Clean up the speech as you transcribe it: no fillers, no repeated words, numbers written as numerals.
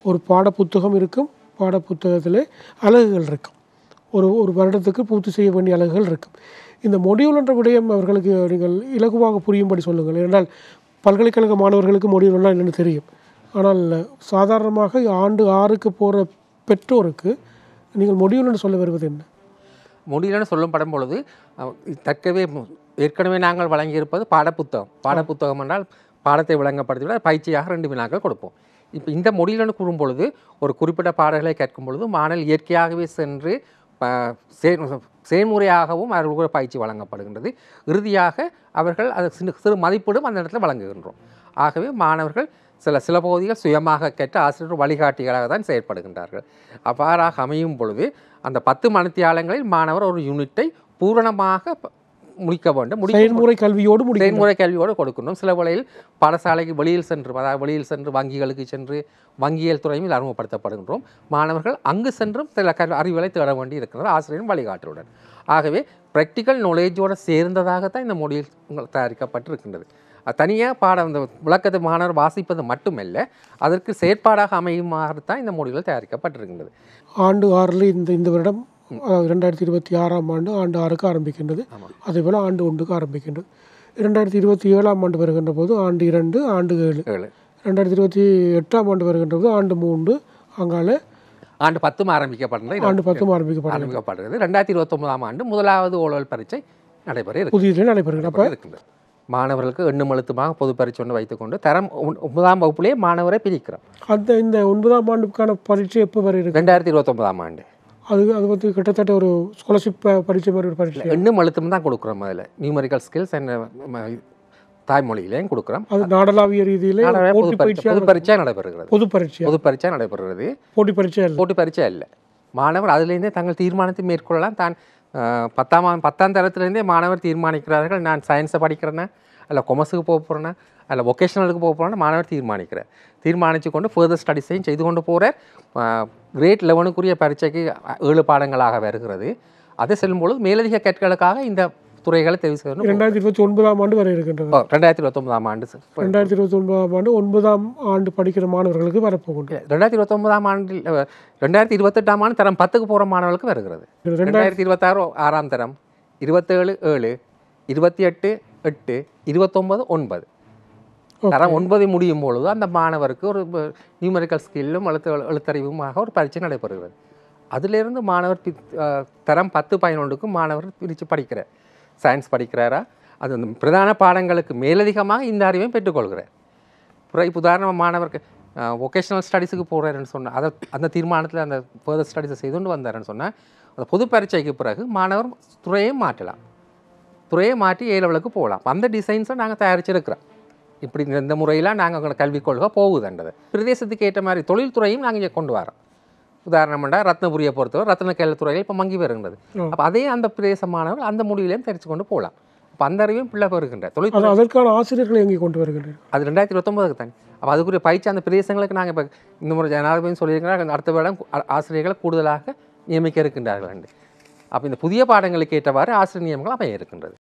ஒரு பாட புத்தகம் இருக்கும், பாட புத்தகத்தில் அலகுகள் இருக்கும், ஒரு ஒரு வருடத்துக்கு பூர்த்தி செய்ய வேண்டிய அலகுகள் இருக்கும். இந்த மொடியூல் என்ற விடயம் அவர்களுக்கு நீங்கள் இலகுவாக புரியும்படி சொல்லுங்கள். ஏனென்றால் பல்கலைக்கழக மாணவர்களுக்கு மொடியூல்லாம் என்னென்னு தெரியும். ஆனால் சாதாரணமாக ஆண்டு 6க்கு போகிற பெற்றோருக்கு நீங்கள் மொடியூல் என்று சொல்ல வருவது என்ன? மொடியூல்னு சொல்லப்படும் பொழுது தற்கவே ஏற்கனவே நாங்கள் வழங்கியிருப்பது பாடப்புத்தகம். பாடப்புத்தகம் என்றால் பாடத்தை விளங்கப்படுத்திவிட பயிற்சியாக 2 வினாக்கள் கொடுப்போம். இப்போ இந்த மொடியூல்னு கூறும்பொழுது ஒரு குறிப்பிட்ட பாடல்களை கேட்கும் பொழுது மாணவர்கள் இயற்கையாகவே சென்று செயல்முறையாகவும் அவர்களுக்கு பயிற்சி வழங்கப்படுகின்றது. இறுதியாக அவர்கள் அது சிறு மதிப்பீடும் அந்த இடத்துல வழங்குகின்றோம். ஆகவே மாணவர்கள் சில பகுதிகள் சுயமாக கேட்டு ஆசிரியர் வழிகாட்டிகளாக தான் செயற்படுகின்றார்கள். அவ்வாறாக அமையும் பொழுது அந்த 10 மணித்தியாலங்களில் மாணவர் ஒரு யூனிட்டை பூரணமாக முடிக்க வேண்டும். செயல்முறை கல்வியோடு கொடுக்கணும். சில வேளையில் பாடசாலைக்கு வெளியில் சென்று வங்கிகளுக்கு சென்று வங்கியல் துறையில் அறிமுகப்படுத்தப்படுகின்றோம். மாணவர்கள் அங்கு சென்றும் சில அறிவுகளை தேட வேண்டி இருக்கிறது ஆசிரியரின் வழிகாட்டுடன். ஆகவே ப்ராக்டிக்கல் நாலேஜோடு சேர்ந்ததாகத்தான் இந்த மொடியூல் தயாரிக்கப்பட்டிருக்கின்றது. தனியாக இந்த விளக்கத்தை மாணவர் வாசிப்பது மட்டுமல்ல, அதற்கு செயற்பாடாக அமையுமாகத்தான் இந்த மொடியூல் தயாரிக்கப்பட்டிருக்கின்றது. ஆண்டு 6 இந்த வருடம் 2026ஆம் ஆண்டு 6க்கு ஆரம்பிக்கின்றது. அதேபோல் ஆண்டு 1க்கு ஆரம்பிக்கின்றது. 2027ஆம் ஆண்டு வருகின்ற போது ஆண்டு 2, ஆண்டு 7. 2028ஆம் ஆண்டு வருகின்ற போது ஆண்டு 3, அங்கால ஆண்டு 10 ஆரம்பிக்கப்படுகிறது. ஆண்டு 10 ஆரம்பிக்கப்படுகிறது. 2029ஆம் ஆண்டு முதலாவது ஓலல் பரீட்சை நடைபெறுகிறது. மாணவர்களுக்கு எண்ணும் எழுத்துமாக பொது பரீட்சை ஒன்று வைத்துக்கொண்டு தரம் 9ஆம் வகுப்பிலேயே மாணவரை பிரிக்கிறோம். இந்த 9ஆம் ஆண்டுக்கான பரீட்சை எப்போ வரை இருக்கு? 2029ஆம் ஆண்டு. அது வந்து கிட்டத்தட்ட ஒரு ஸ்காலர்ஷிப் பரீட்சை மாதிரி ஒரு பரீட்சை. எண்ணும் எழுத்தும் தான் கொடுக்குறோம். அதில் நியூமரிக்கல் ஸ்கில்ஸ் அண்ட் தாய்மொழியிலையும் கொடுக்குறோம். அது நாடளாவிய ரீதியிலே பொது பரீட்சை நடைபெறுகிறது. பொது பரீட்சை நடைபெறுகிறது. போட்டி பரீட்சை இல்லை. மாணவர் அதிலிருந்தே தங்கள் தீர்மானத்தை மேற்கொள்ளலாம். தான் 10ஆம் தரத்திலேருந்தே மாணவர் தீர்மானிக்கிறார்கள். நான் சயின்ஸை படிக்கிறேன்னா இல்லை கொமர்ஸுக்கு போக போகிறேன்னா இல்லை வொகேஷனலுக்கு போக போகிறேன்னா மாணவர் தீர்மானித்து கொண்டு ஃபர்தர் ஸ்டடீஸையும் செய்து கொண்டு போகிற கிரேட் 11க்குரிய பரீட்சைக்கு 7 பாடங்களாக வருகிறது. அதை செல்லும்பொழுது மேலதிக கற்களுக்காக இந்த துறைகளை தெரிவு செய்யணும். 2029ஆம் ஆண்டு வரை இருக்கின்றது. 2029ஆம் ஆண்டு 2029ஆம் ஆண்டு 9ஆம் ஆண்டு படிக்கிற மாணவர்களுக்கு வரப்போகுது. 2029ஆம் ஆண்டில் 2028ஆம் ஆண்டு தரம் 10க்கு போகிற மாணவர்களுக்கு வருகிறது. 2026 6ஆம் தரம், 27 7, 28 8, 29 9. தரம் 9 முடியும் பொழுது அந்த மாணவருக்கு ஒரு நியூமரிக்கல் ஸ்கில்லும் எழுத்தறிவுமாக ஒரு பரீட்சை நடைபெறுகிறது. அதிலிருந்து மாணவர் தரம் 10 11க்கும் மாணவர் பிரித்து படிக்கிறார். சயின்ஸ் படிக்கிறாரா, அது அந்த பிரதான பாடங்களுக்கு மேலதிகமாக இந்த அறிவையும் பெற்றுக்கொள்கிறார். இப்போ உதாரணமாக மாணவருக்கு வொகேஷனல் ஸ்டடீஸுக்கு போகிறாருன்னு சொன்னால் அந்த தீர்மானத்தில் அந்த ஃபர்தர் ஸ்டடீஸை செய்து கொண்டு வந்தாருன்னு சொன்னால் அந்த பொது பரீட்சைக்கு பிறகு மாணவர் துறையை மாற்றலாம். துறையை மாற்றி A லெவலுக்கு போகலாம். அந்த டிசைன்ஸை நாங்கள் தயாரிச்சிருக்கிறோம். இப்படி இந்த முறையில் நாங்கள் கல்விக் கொள்கை போகுதுன்றது. பிரதேசத்துக்கு ஏற்ற மாதிரி தொழில்துறையும் நாங்கள் இங்கே கொண்டு வரோம். உதாரணம்னா ரத்னபுரியை பொறுத்தவரை ரத்னக்கேல துறையில் இப்போ மங்கி வருகின்றது. அப்போ அதே அந்த பிரதேச மாணவர்கள் அந்த முடிவிலையும் தெரிச்சு கொண்டு போகலாம். அப்போ அந்த அறிவையும் பிள்ளை வருகின்ற தொழில் அதற்கான ஆசிரியர்களை எங்கே கொண்டு வருகின்றனர்? அது 2029க்கு தானே. அப்போ அதுக்குரிய பயிற்சி அந்த பிரதேசங்களுக்கு நாங்கள் இப்போ இந்த முறை ஜனாதிபதி சொல்லியிருக்கிறாங்க, அடுத்த வருடம் ஆசிரியர்களை கூடுதலாக நியமிக்க இருக்கின்றார்கள். அப்போ இந்த புதிய பாடங்களுக்கு ஏற்றவாறு ஆசிரியர் நியமங்கள் அமைய இருக்கின்றது.